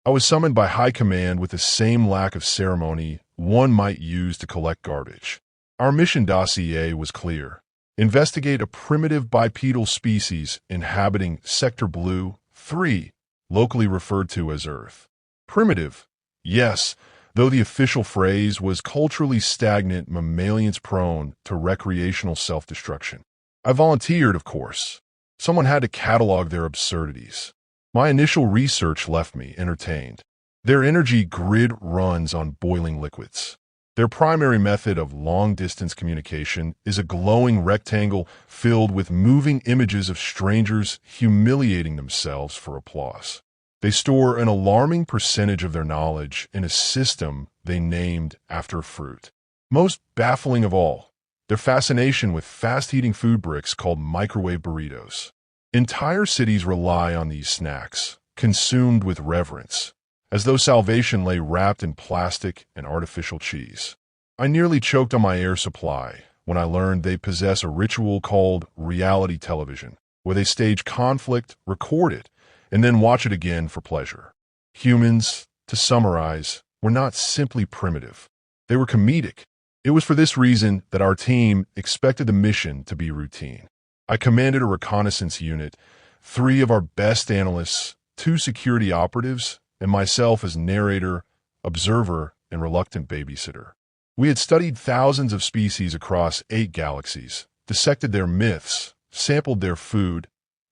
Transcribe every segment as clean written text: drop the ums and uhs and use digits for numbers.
I was summoned by high command with the same lack of ceremony one might use to collect garbage. Our mission dossier was clear. Investigate a primitive bipedal species inhabiting Sector Blue 3, locally referred to as Earth. Primitive, yes, though the official phrase was culturally stagnant mammalians prone to recreational self-destruction. I volunteered, of course. Someone had to catalog their absurdities. My initial research left me entertained. Their energy grid runs on boiling liquids. Their primary method of long-distance communication is a glowing rectangle filled with moving images of strangers humiliating themselves for applause. They store an alarming percentage of their knowledge in a system they named after a fruit. Most baffling of all, their fascination with fast-heating food bricks called microwave burritos. Entire cities rely on these snacks, consumed with reverence, as though salvation lay wrapped in plastic and artificial cheese. I nearly choked on my air supply when I learned they possess a ritual called reality television, where they stage conflict, record it, and then watch it again for pleasure. Humans, to summarize, were not simply primitive. They were comedic. It was for this reason that our team expected the mission to be routine. I commanded a reconnaissance unit, 3 of our best analysts, 2 security operatives, and myself as narrator, observer, and reluctant babysitter. We had studied thousands of species across 8 galaxies, dissected their myths, sampled their food,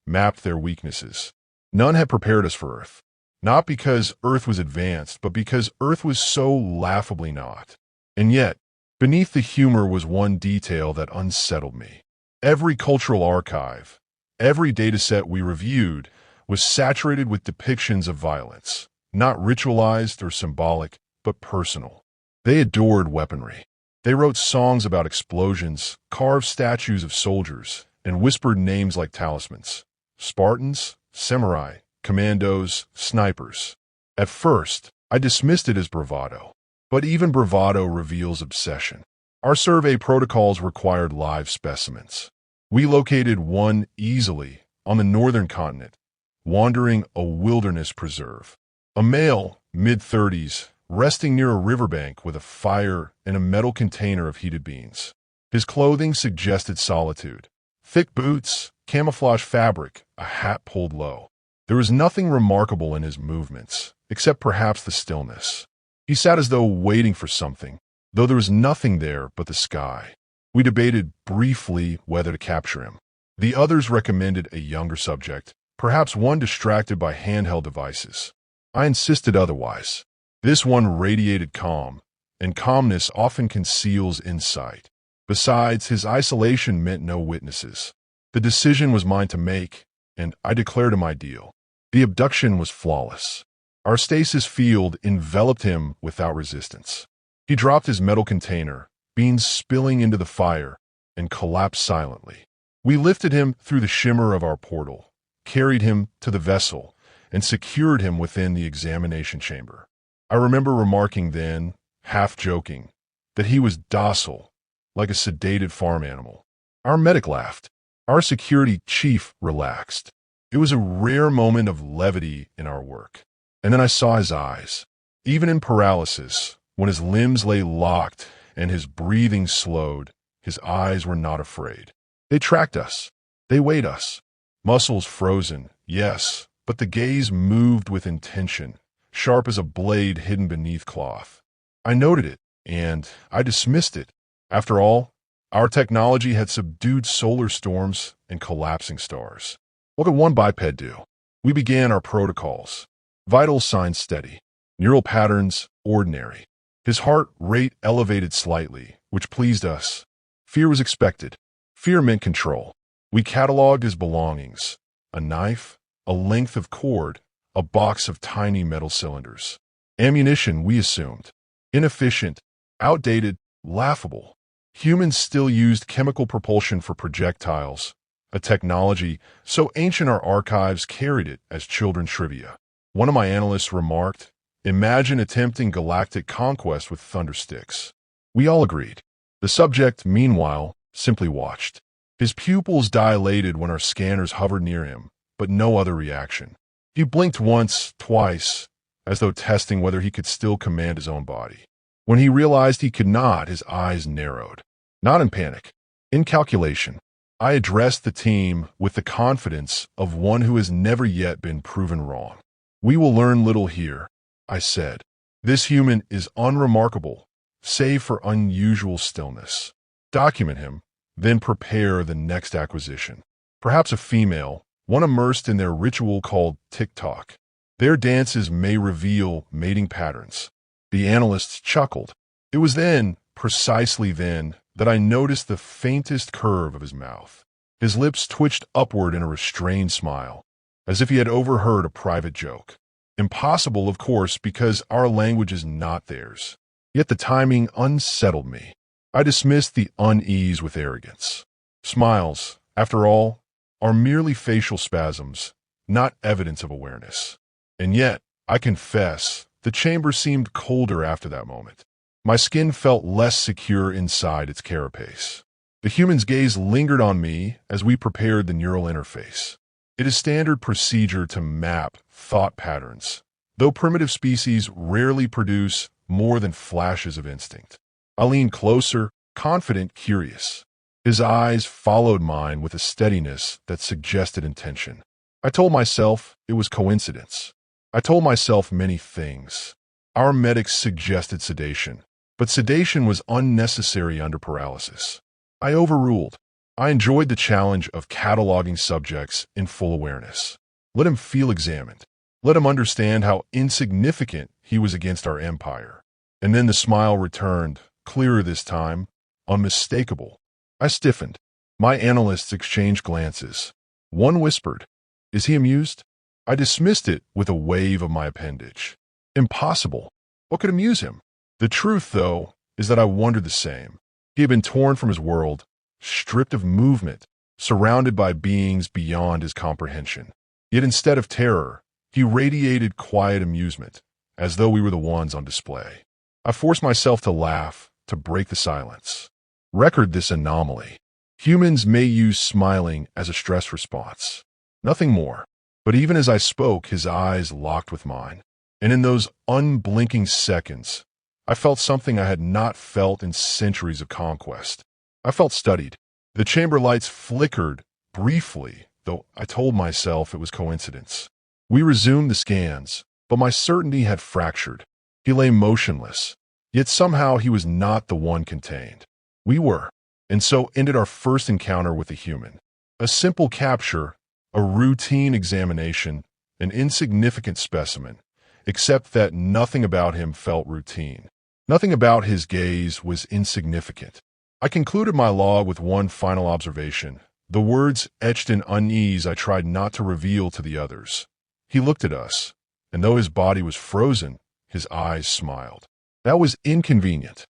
mapped their weaknesses. None had prepared us for Earth. Not because Earth was advanced, but because Earth was so laughably not. And yet, beneath the humor was one detail that unsettled me. Every cultural archive, every dataset we reviewed, was saturated with depictions of violence, not ritualized or symbolic, but personal. They adored weaponry. They wrote songs about explosions, carved statues of soldiers, and whispered names like talismans. Spartans, samurai, commandos, snipers. At first, I dismissed it as bravado. But even bravado reveals obsession. Our survey protocols required live specimens. We located one easily on the northern continent, wandering a wilderness preserve. A male, mid-30s, resting near a riverbank with a fire and a metal container of heated beans. His clothing suggested solitude. Thick boots, camouflage fabric, a hat pulled low. There was nothing remarkable in his movements, except perhaps the stillness. He sat as though waiting for something, though there was nothing there but the sky. We debated briefly whether to capture him. The others recommended a younger subject, perhaps one distracted by handheld devices. I insisted otherwise. This one radiated calm, and calmness often conceals insight. Besides, his isolation meant no witnesses. The decision was mine to make, and I declared him ideal. The abduction was flawless. Our stasis field enveloped him without resistance. He dropped his metal container, beans spilling into the fire, and collapsed silently. We lifted him through the shimmer of our portal, carried him to the vessel, and secured him within the examination chamber. I remember remarking then, half joking, that he was docile, like a sedated farm animal. Our medic laughed. Our security chief relaxed. It was a rare moment of levity in our work. And then I saw his eyes. Even in paralysis, when his limbs lay locked and his breathing slowed, his eyes were not afraid. They tracked us. They weighed us. Muscles frozen, yes, but the gaze moved with intention, sharp as a blade hidden beneath cloth. I noted it, and I dismissed it. After all, our technology had subdued solar storms and collapsing stars. What could one biped do? We began our protocols. Vital signs steady. Neural patterns ordinary. His heart rate elevated slightly, which pleased us. Fear was expected. Fear meant control. We cataloged his belongings. A knife, a length of cord, a box of tiny metal cylinders. Ammunition, we assumed. Inefficient, outdated, laughable. Humans still used chemical propulsion for projectiles, a technology so ancient our archives carried it as children's trivia. One of my analysts remarked, "Imagine attempting galactic conquest with thundersticks." We all agreed. The subject, meanwhile, simply watched. His pupils dilated when our scanners hovered near him, but no other reaction. He blinked once, twice, as though testing whether he could still command his own body. When he realized he could not, his eyes narrowed. Not in panic, in calculation. I addressed the team with the confidence of one who has never yet been proven wrong. "We will learn little here," I said. "This human is unremarkable, save for unusual stillness. Document him, then prepare the next acquisition. Perhaps a female, one immersed in their ritual called TikTok. Their dances may reveal mating patterns." The analysts chuckled. It was then, precisely then, that I noticed the faintest curve of his mouth. His lips twitched upward in a restrained smile, as if he had overheard a private joke. Impossible, of course, because our language is not theirs. Yet the timing unsettled me. I dismissed the unease with arrogance. Smiles, after all, are merely facial spasms, not evidence of awareness. And yet, I confess, the chamber seemed colder after that moment. My skin felt less secure inside its carapace. The human's gaze lingered on me as we prepared the neural interface. It is standard procedure to map thought patterns, though primitive species rarely produce more than flashes of instinct. I leaned closer, confident, curious. His eyes followed mine with a steadiness that suggested intention. I told myself it was coincidence. I told myself many things. Our medics suggested sedation, but sedation was unnecessary under paralysis. I overruled. I enjoyed the challenge of cataloging subjects in full awareness. Let him feel examined. Let him understand how insignificant he was against our empire. And then the smile returned, clearer this time, unmistakable. I stiffened. My analysts exchanged glances. One whispered, "Is he amused?" I dismissed it with a wave of my appendage. Impossible. What could amuse him? The truth, though, is that I wondered the same. He had been torn from his world, stripped of movement, surrounded by beings beyond his comprehension. Yet instead of terror, he radiated quiet amusement, as though we were the ones on display. I forced myself to laugh, to break the silence. Record this anomaly. Humans may use smiling as a stress response. Nothing more. But even as I spoke, his eyes locked with mine. And in those unblinking seconds, I felt something I had not felt in centuries of conquest. I felt studied. The chamber lights flickered briefly, though I told myself it was coincidence. We resumed the scans, but my certainty had fractured. He lay motionless, yet somehow he was not the one contained. We were, and so ended our first encounter with a human. A simple capture, a routine examination, an insignificant specimen, except that nothing about him felt routine. Nothing about his gaze was insignificant. I concluded my log with one final observation, the words etched in unease I tried not to reveal to the others. He looked at us, and though his body was frozen, his eyes smiled. That was inconvenient.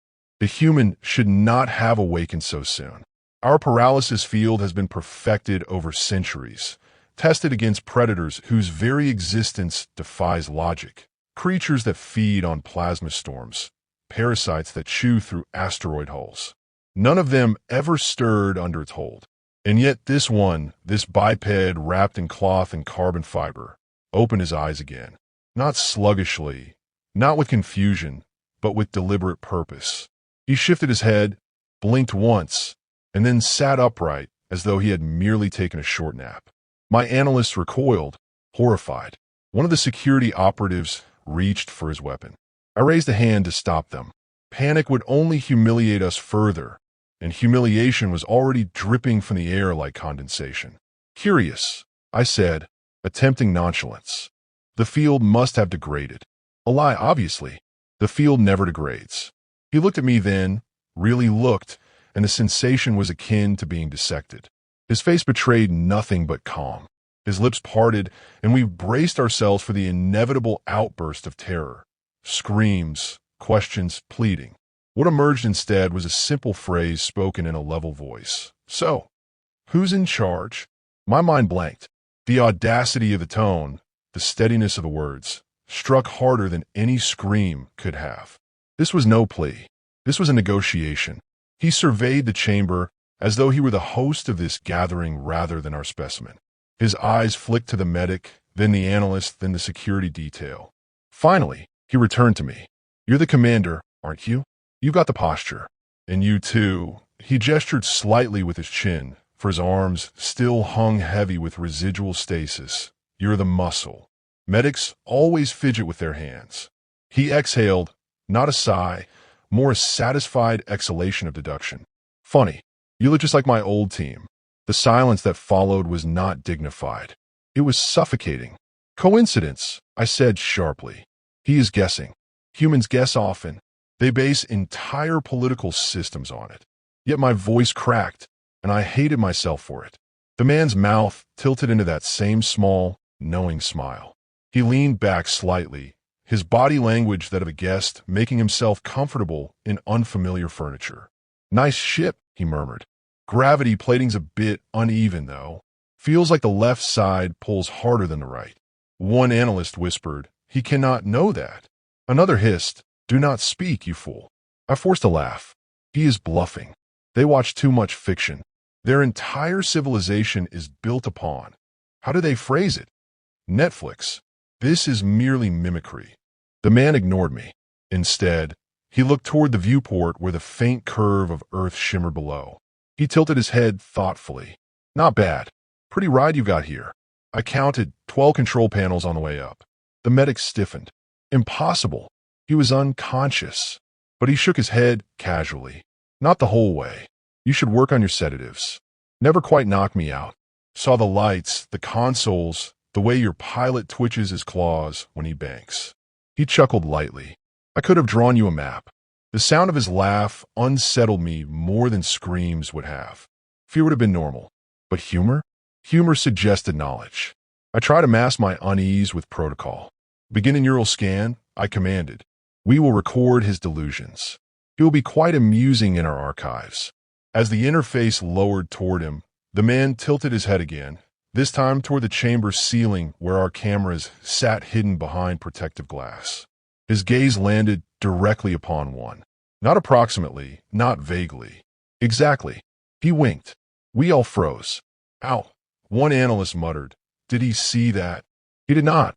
The human should not have awakened so soon. Our paralysis field has been perfected over centuries, tested against predators whose very existence defies logic, creatures that feed on plasma storms, parasites that chew through asteroid holes. None of them ever stirred under its hold. And yet this one, this biped wrapped in cloth and carbon fiber, opened his eyes again. Not sluggishly, not with confusion, but with deliberate purpose. He shifted his head, blinked once, and then sat upright as though he had merely taken a short nap. My analysts recoiled, horrified. One of the security operatives reached for his weapon. I raised a hand to stop them. Panic would only humiliate us further, and humiliation was already dripping from the air like condensation. "Curious," I said, attempting nonchalance. "The field must have degraded." A lie, obviously. The field never degrades. He looked at me then, really looked, and the sensation was akin to being dissected. His face betrayed nothing but calm. His lips parted, and we braced ourselves for the inevitable outburst of terror. Screams, questions, pleading. What emerged instead was a simple phrase spoken in a level voice. "So, who's in charge?" My mind blanked. The audacity of the tone, the steadiness of the words, struck harder than any scream could have. This was no plea. This was a negotiation. He surveyed the chamber as though he were the host of this gathering rather than our specimen. His eyes flicked to the medic, then the analyst, then the security detail. Finally, he returned to me. You're the commander, aren't you? You got the posture. And you too. He gestured slightly with his chin, for his arms still hung heavy with residual stasis. You're the muscle. Medics always fidget with their hands. He exhaled, not a sigh, more a satisfied exhalation of deduction. Funny, you look just like my old team. The silence that followed was not dignified. It was suffocating. Coincidence, I said sharply. He is guessing. Humans guess often. They base entire political systems on it. Yet my voice cracked, and I hated myself for it. The man's mouth tilted into that same small, knowing smile. He leaned back slightly, his body language that of a guest making himself comfortable in unfamiliar furniture. Nice ship, he murmured. Gravity plating's a bit uneven, though. Feels like the left side pulls harder than the right. One analyst whispered, he cannot know that. Another hissed, do not speak, you fool. I forced a laugh. He is bluffing. They watch too much fiction. Their entire civilization is built upon. How do they phrase it? Netflix. This is merely mimicry. The man ignored me. Instead, he looked toward the viewport where the faint curve of Earth shimmered below. He tilted his head thoughtfully. Not bad. Pretty ride you got here. I counted 12 control panels on the way up. The medic stiffened. Impossible. He was unconscious. But he shook his head casually. Not the whole way. You should work on your sedatives. Never quite knocked me out. Saw the lights, the consoles, the way your pilot twitches his claws when he banks. He chuckled lightly. I could have drawn you a map. The sound of his laugh unsettled me more than screams would have. Fear would have been normal. But humor? Humor suggested knowledge. I tried to mask my unease with protocol. Begin a neural scan, I commanded. We will record his delusions. He will be quite amusing in our archives. As the interface lowered toward him, the man tilted his head again, this time toward the chamber ceiling where our cameras sat hidden behind protective glass. His gaze landed directly upon one. Not approximately, not vaguely. Exactly. He winked. We all froze. Ow. One analyst muttered. Did he see that? He did not.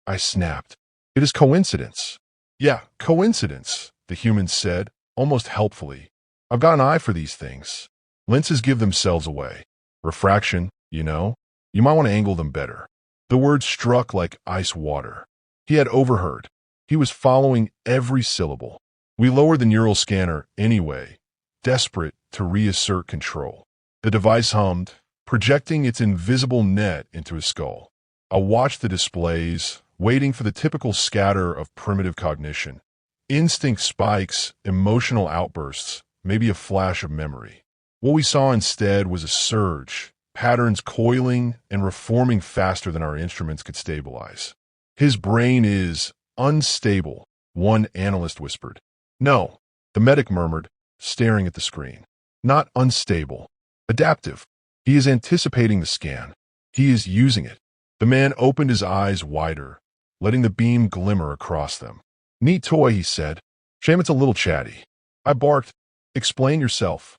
I snapped. It is coincidence. Yeah, coincidence, the human said, almost helpfully. I've got an eye for these things. Lenses give themselves away. Refraction, you know. You might want to angle them better. The words struck like ice water. He had overheard. He was following every syllable. We lowered the neural scanner anyway, desperate to reassert control. The device hummed, projecting its invisible net into his skull. I watched the displays, waiting for the typical scatter of primitive cognition. Instinct spikes, emotional outbursts, maybe a flash of memory. What we saw instead was a surge, patterns coiling and reforming faster than our instruments could stabilize. His brain is unstable, one analyst whispered. No, the medic murmured, staring at the screen. Not unstable. Adaptive. He is anticipating the scan. He is using it. The man opened his eyes wider, letting the beam glimmer across them. Neat toy, he said. Shame it's a little chatty. I barked. Explain yourself.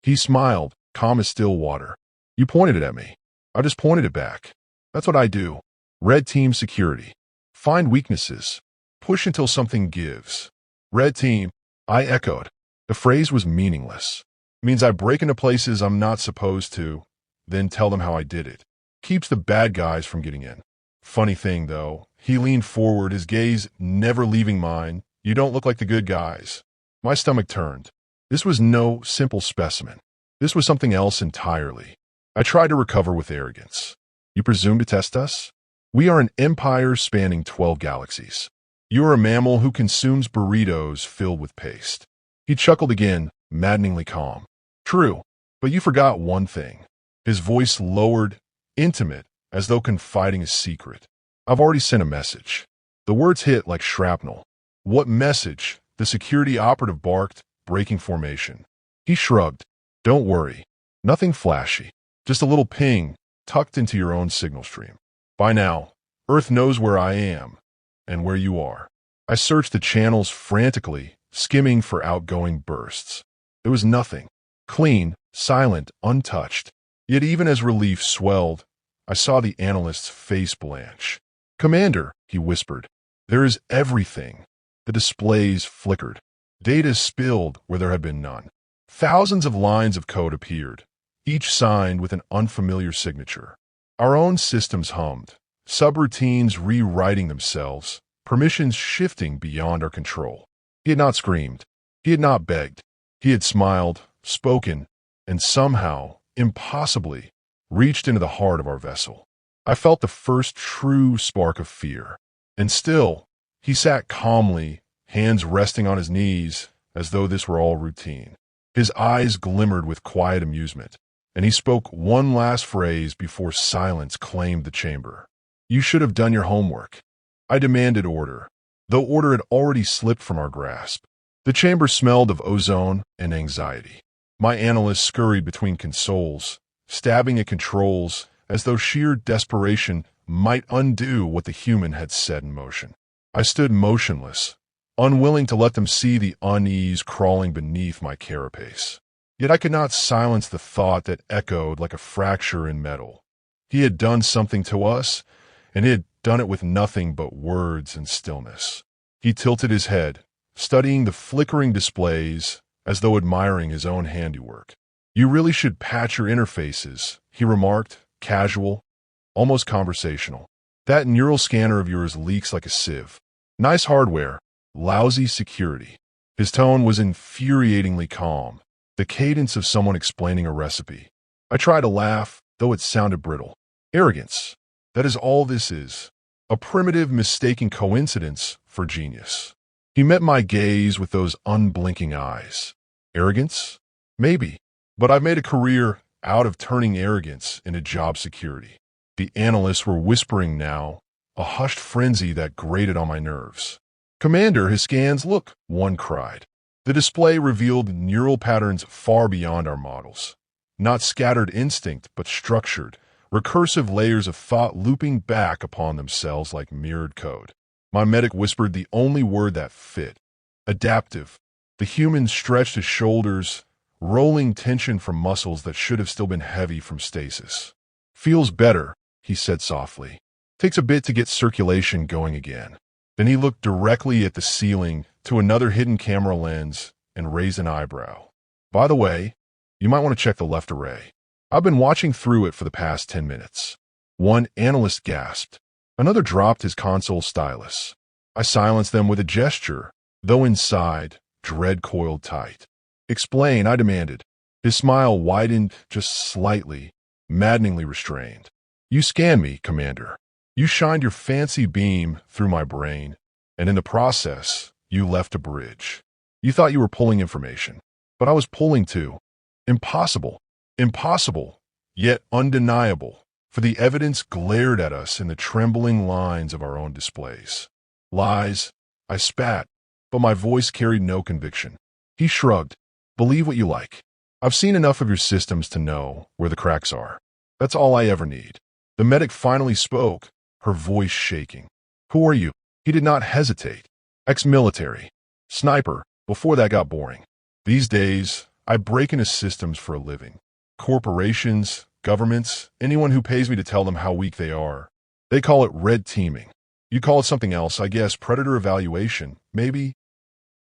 He smiled, calm as still water. You pointed it at me. I just pointed it back. That's what I do. Red team security. Find weaknesses. Push until something gives. Red team. I echoed. The phrase was meaningless. Means I break into places I'm not supposed to, then tell them how I did it. Keeps the bad guys from getting in. Funny thing, though, he leaned forward, his gaze never leaving mine. You don't look like the good guys. My stomach turned. This was no simple specimen. This was something else entirely. I tried to recover with arrogance. You presume to test us? We are an empire spanning 12 galaxies. You are a mammal who consumes burritos filled with paste. He chuckled again, maddeningly calm. True, but you forgot one thing. His voice lowered, intimate, as though confiding a secret. I've already sent a message. The words hit like shrapnel. What message? The security operative barked, breaking formation. He shrugged. Don't worry. Nothing flashy. Just a little ping, tucked into your own signal stream. By now, Earth knows where I am, and where you are. I searched the channels frantically, skimming for outgoing bursts. There was nothing. Clean, silent, untouched. Yet even as relief swelled, I saw the analyst's face blanch. Commander, he whispered. There is everything. The displays flickered. Data spilled where there had been none. Thousands of lines of code appeared, each signed with an unfamiliar signature. Our own systems hummed, subroutines rewriting themselves, permissions shifting beyond our control. He had not screamed. He had not begged. He had smiled, spoken, and somehow, impossibly, reached into the heart of our vessel. I felt the first true spark of fear. And still, he sat calmly, hands resting on his knees, as though this were all routine. His eyes glimmered with quiet amusement, and he spoke one last phrase before silence claimed the chamber. "You should have done your homework." I demanded order, though order had already slipped from our grasp. The chamber smelled of ozone and anxiety. My analyst scurried between consoles, stabbing at controls as though sheer desperation might undo what the human had set in motion. I stood motionless, unwilling to let them see the unease crawling beneath my carapace. Yet I could not silence the thought that echoed like a fracture in metal. He had done something to us, and he had done it with nothing but words and stillness. He tilted his head, studying the flickering displays as though admiring his own handiwork. "You really should patch your interfaces," he remarked, casual, almost conversational. "That neural scanner of yours leaks like a sieve. Nice hardware, lousy security." His tone was infuriatingly calm, the cadence of someone explaining a recipe. I tried to laugh, though it sounded brittle. "Arrogance. That is all this is. A primitive, mistaken coincidence for genius." He met my gaze with those unblinking eyes. "Arrogance? Maybe. But I've made a career out of turning arrogance into job security." The analysts were whispering now, a hushed frenzy that grated on my nerves. "Commander, his scans, look," one cried. The display revealed neural patterns far beyond our models. Not scattered instinct, but structured, recursive layers of thought looping back upon themselves like mirrored code. My medic whispered the only word that fit: adaptive. The human stretched his shoulders, rolling tension from muscles that should have still been heavy from stasis. "Feels better," he said softly. "Takes a bit to get circulation going again." Then he looked directly at the ceiling to another hidden camera lens and raised an eyebrow. "By the way, you might want to check the left array. I've been watching through it for the past 10 minutes. One analyst gasped. Another dropped his console stylus. I silenced them with a gesture, though inside, dread coiled tight. "Explain," I demanded. His smile widened just slightly, maddeningly restrained. "You scanned me, Commander. You shined your fancy beam through my brain, and in the process, you left a bridge. You thought you were pulling information, but I was pulling too. Impossible. Impossible, yet undeniable, for the evidence glared at us in the trembling lines of our own displays. Lies, I spat, but my voice carried no conviction. He shrugged. "Believe what you like. I've seen enough of your systems to know where the cracks are. That's all I ever need." The medic finally spoke, her voice shaking. "Who are you?" He did not hesitate. "Ex-military. Sniper, before that got boring. These days, I break into systems for a living. Corporations, governments, anyone who pays me to tell them how weak they are. They call it red teaming. You call it something else, I guess, predator evaluation, maybe?"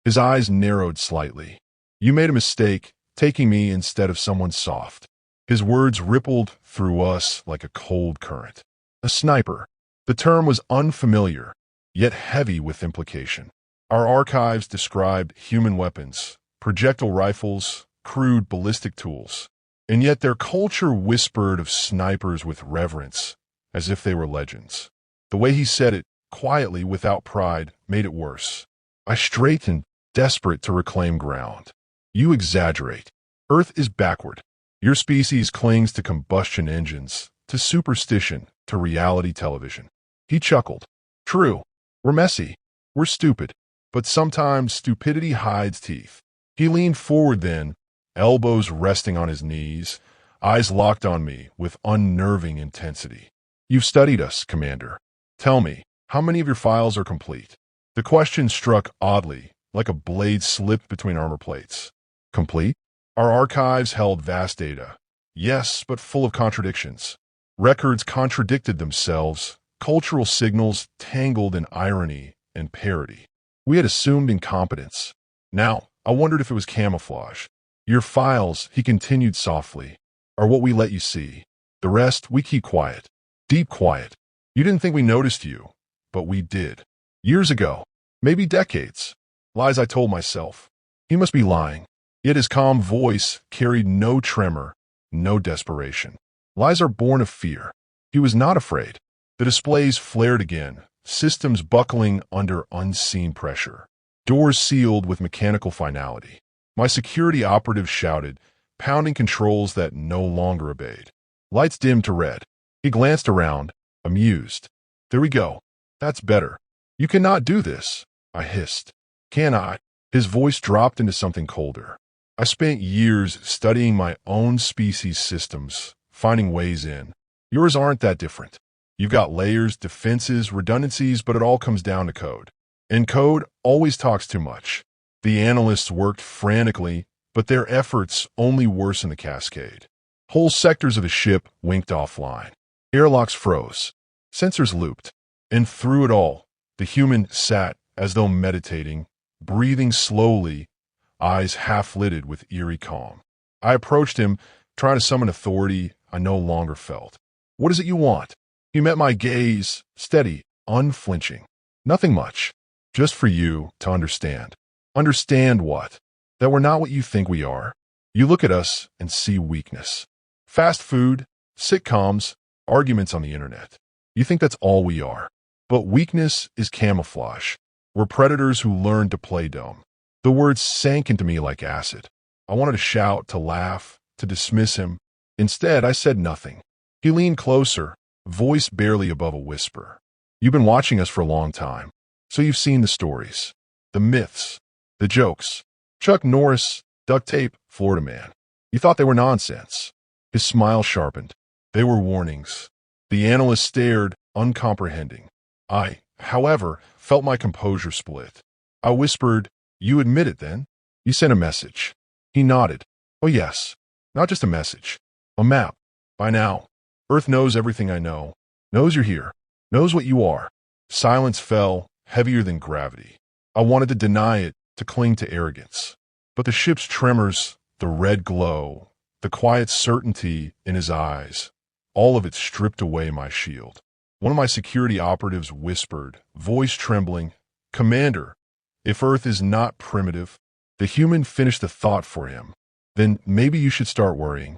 His eyes narrowed slightly. "You made a mistake, taking me instead of someone soft." His words rippled through us like a cold current. A sniper. The term was unfamiliar, yet heavy with implication. Our archives described human weapons, projectile rifles, crude ballistic tools. And yet their culture whispered of snipers with reverence, as if they were legends. The way he said it, quietly, without pride, made it worse. I straightened, desperate to reclaim ground. "You exaggerate. Earth is backward. Your species clings to combustion engines, to superstition, to reality television." He chuckled. "True. We're messy. We're stupid. But sometimes stupidity hides teeth." He leaned forward then, elbows resting on his knees, eyes locked on me with unnerving intensity. "You've studied us, Commander. Tell me, how many of your files are complete?" The question struck oddly, like a blade slipped between armor plates. Complete? Our archives held vast data. Yes, but full of contradictions. Records contradicted themselves, cultural signals tangled in irony and parody. We had assumed incompetence. Now, I wondered if it was camouflage. Your files, he continued softly, are what we let you see. The rest, we keep quiet. Deep quiet. You didn't think we noticed you, but we did. Years ago. Maybe decades. Lies I told myself. He must be lying. Yet his calm voice carried no tremor, no desperation. Lies are born of fear. He was not afraid. The displays flared again, systems buckling under unseen pressure. Doors sealed with mechanical finality. My security operative shouted, pounding controls that no longer obeyed. Lights dimmed to red. He glanced around, amused. There we go. That's better. You cannot do this, I hissed. Can I? His voice dropped into something colder. I spent years studying my own species' systems, finding ways in. Yours aren't that different. You've got layers, defenses, redundancies, but it all comes down to code. And code always talks too much. The analysts worked frantically, but their efforts only worsened the cascade. Whole sectors of the ship winked offline. Airlocks froze. Sensors looped. And through it all, the human sat as though meditating, breathing slowly, eyes half-lidded with eerie calm. I approached him, trying to summon authority I no longer felt. What is it you want? He met my gaze, steady, unflinching. Nothing much. Just for you to understand. Understand what? That we're not what you think we are. You look at us and see weakness. Fast food, sitcoms, arguments on the internet. You think that's all we are. But weakness is camouflage. We're predators who learn to play dumb. The words sank into me like acid. I wanted to shout, to laugh, to dismiss him. Instead, I said nothing. He leaned closer, voice barely above a whisper. You've been watching us for a long time, so you've seen the stories, the myths, the jokes. Chuck Norris, duct tape, Florida man. You thought they were nonsense. His smile sharpened. They were warnings. The analyst stared, uncomprehending. I, however, felt my composure split. I whispered, You admit it then? You sent a message. He nodded. Oh yes, not just a message. A map. By now, Earth knows everything I know. Knows you're here. Knows what you are. Silence fell, heavier than gravity. I wanted to deny it, to cling to arrogance. But the ship's tremors, the red glow, the quiet certainty in his eyes, all of it stripped away my shield. One of my security operatives whispered, voice trembling, Commander, if Earth is not primitive, the human finished the thought for him. Then maybe you should start worrying.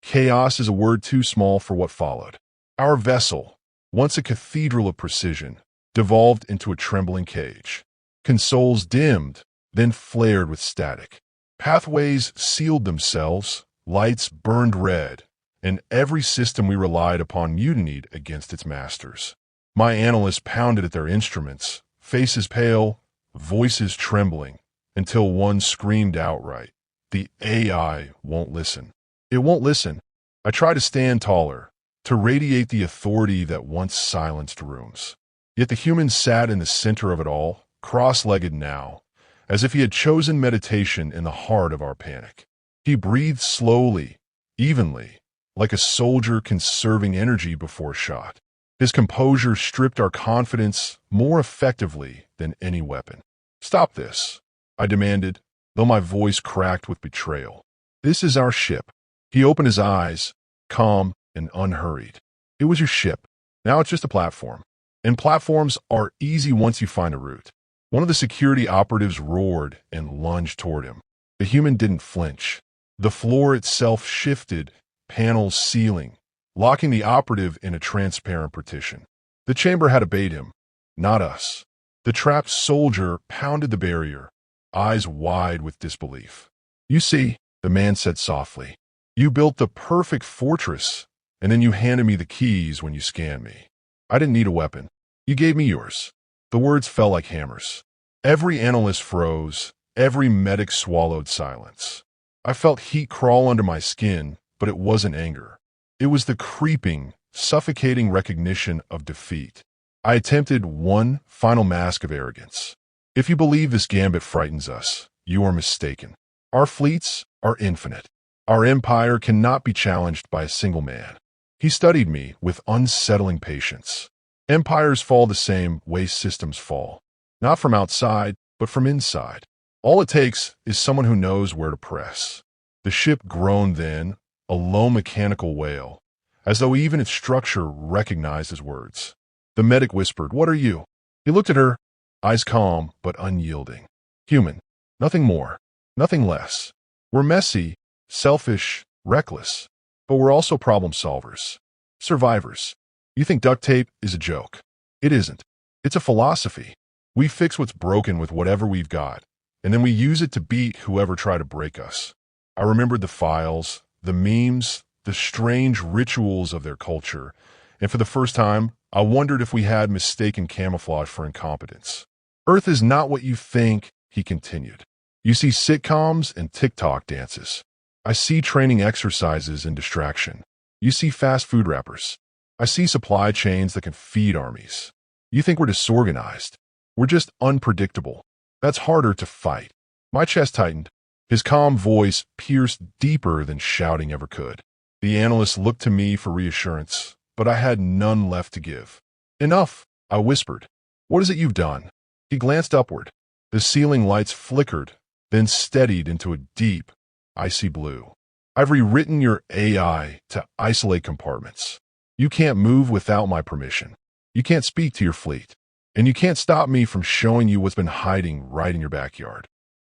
Chaos is a word too small for what followed. Our vessel, once a cathedral of precision, devolved into a trembling cage. Consoles dimmed, then flared with static. Pathways sealed themselves, lights burned red, and every system we relied upon mutinied against its masters. My analysts pounded at their instruments, faces pale, voices trembling, until one screamed outright, The AI won't listen. It won't listen. I tried to stand taller, to radiate the authority that once silenced rooms. Yet the human sat in the center of it all, cross-legged now, as if he had chosen meditation in the heart of our panic. He breathed slowly, evenly, like a soldier conserving energy before a shot. His composure stripped our confidence more effectively than any weapon. Stop this, I demanded, though my voice cracked with betrayal. This is our ship. He opened his eyes, calm and unhurried. It was your ship. Now it's just a platform. And platforms are easy once you find a route. One of the security operatives roared and lunged toward him. The human didn't flinch. The floor itself shifted, panels sealing, locking the operative in a transparent partition. The chamber had obeyed him, not us. The trapped soldier pounded the barrier, eyes wide with disbelief. You see, the man said softly, you built the perfect fortress, and then you handed me the keys when you scanned me. I didn't need a weapon. You gave me yours. The words fell like hammers. Every analyst froze, every medic swallowed silence. I felt heat crawl under my skin, but it wasn't anger. It was the creeping, suffocating recognition of defeat. I attempted one final mask of arrogance. If you believe this gambit frightens us, you are mistaken. Our fleets are infinite. Our empire cannot be challenged by a single man. He studied me with unsettling patience. Empires fall the same way systems fall. Not from outside, but from inside. All it takes is someone who knows where to press. The ship groaned then, a low mechanical wail, as though even its structure recognized his words. The medic whispered, "What are you?" He looked at her, eyes calm but unyielding. "Human. Nothing more. Nothing less. We're messy, selfish, reckless. But we're also problem solvers. Survivors. You think duct tape is a joke. It isn't. It's a philosophy. We fix what's broken with whatever we've got, and then we use it to beat whoever tried to break us." I remembered the files, the memes, the strange rituals of their culture, and for the first time, I wondered if we had mistaken camouflage for incompetence. "Earth is not what you think," he continued. "You see sitcoms and TikTok dances. I see training exercises and distraction. You see fast food wrappers. I see supply chains that can feed armies. You think we're disorganized. We're just unpredictable. That's harder to fight." My chest tightened. His calm voice pierced deeper than shouting ever could. The analyst looked to me for reassurance, but I had none left to give. "Enough," I whispered. "What is it you've done?" He glanced upward. The ceiling lights flickered, then steadied into a deep, icy blue. "I've rewritten your AI to isolate compartments. You can't move without my permission. You can't speak to your fleet. And you can't stop me from showing you what's been hiding right in your backyard."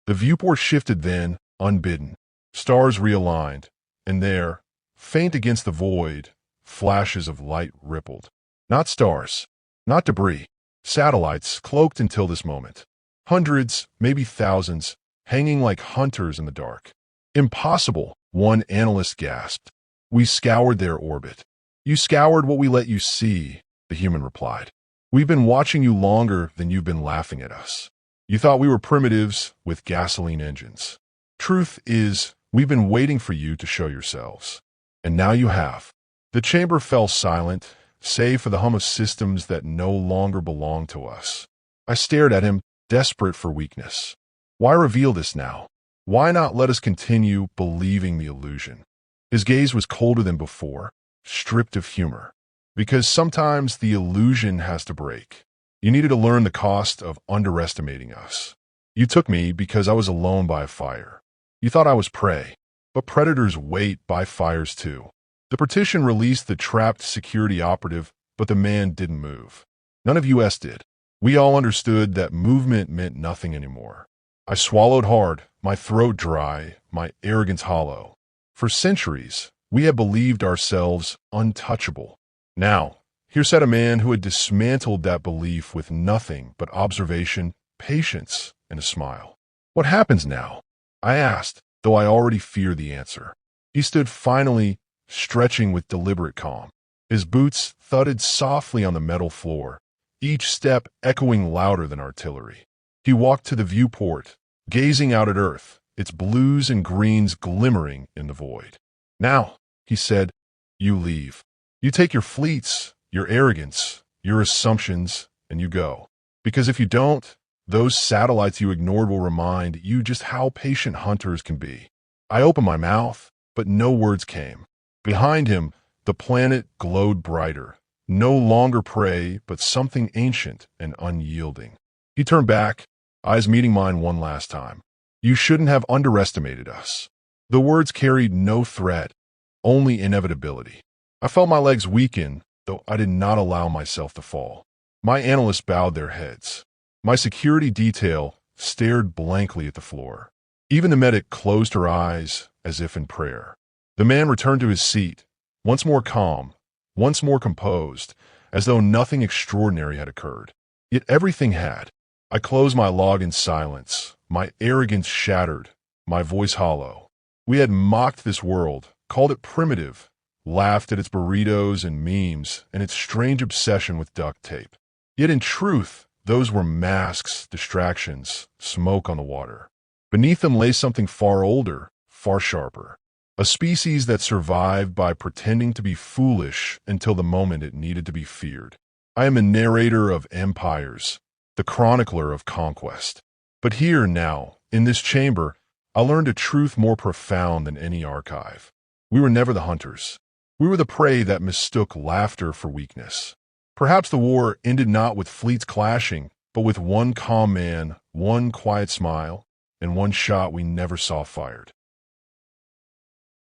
The viewport shifted then, unbidden. Stars realigned, and there, faint against the void, flashes of light rippled. Not stars, not debris, satellites cloaked until this moment. Hundreds, maybe thousands, hanging like hunters in the dark. "Impossible," one analyst gasped. "We scoured their orbit." "You scoured what we let you see," the human replied. "We've been watching you longer than you've been laughing at us. You thought we were primitives with gasoline engines. Truth is, we've been waiting for you to show yourselves. And now you have." The chamber fell silent, save for the hum of systems that no longer belonged to us. I stared at him, desperate for weakness. Why reveal this now? Why not let us continue believing the illusion? His gaze was colder than before, stripped of humor. Because sometimes the illusion has to break. You needed to learn the cost of underestimating us. You took me because I was alone by a fire. You thought I was prey, but predators wait by fires too. The partition released the trapped security operative, but the man didn't move. None of US did. We all understood that movement meant nothing anymore. I swallowed hard, my throat dry, my arrogance hollow. For centuries, we had believed ourselves untouchable. Now, here sat a man who had dismantled that belief with nothing but observation, patience, and a smile. "What happens now?" I asked, though I already feared the answer. He stood finally, stretching with deliberate calm. His boots thudded softly on the metal floor, each step echoing louder than artillery. He walked to the viewport, gazing out at Earth, its blues and greens glimmering in the void. "Now," he said, "you leave. You take your fleets, your arrogance, your assumptions, and you go. Because if you don't, those satellites you ignored will remind you just how patient hunters can be." I opened my mouth, but no words came. Behind him, the planet glowed brighter, no longer prey, but something ancient and unyielding. He turned back, eyes meeting mine one last time. "You shouldn't have underestimated us." The words carried no threat, only inevitability. I felt my legs weaken, though I did not allow myself to fall. My analysts bowed their heads. My security detail stared blankly at the floor. Even the medic closed her eyes, as if in prayer. The man returned to his seat, once more calm, once more composed, as though nothing extraordinary had occurred. Yet everything had. I closed my log in silence, my arrogance shattered, my voice hollow. We had mocked this world, called it primitive, laughed at its burritos and memes and its strange obsession with duct tape. Yet in truth, those were masks, distractions, smoke on the water. Beneath them lay something far older, far sharper. A species that survived by pretending to be foolish until the moment it needed to be feared. I am a narrator of empires, the chronicler of conquest. But here now, in this chamber, I learned a truth more profound than any archive. We were never the hunters. We were the prey that mistook laughter for weakness. Perhaps the war ended not with fleets clashing, but with one calm man, one quiet smile, and one shot we never saw fired.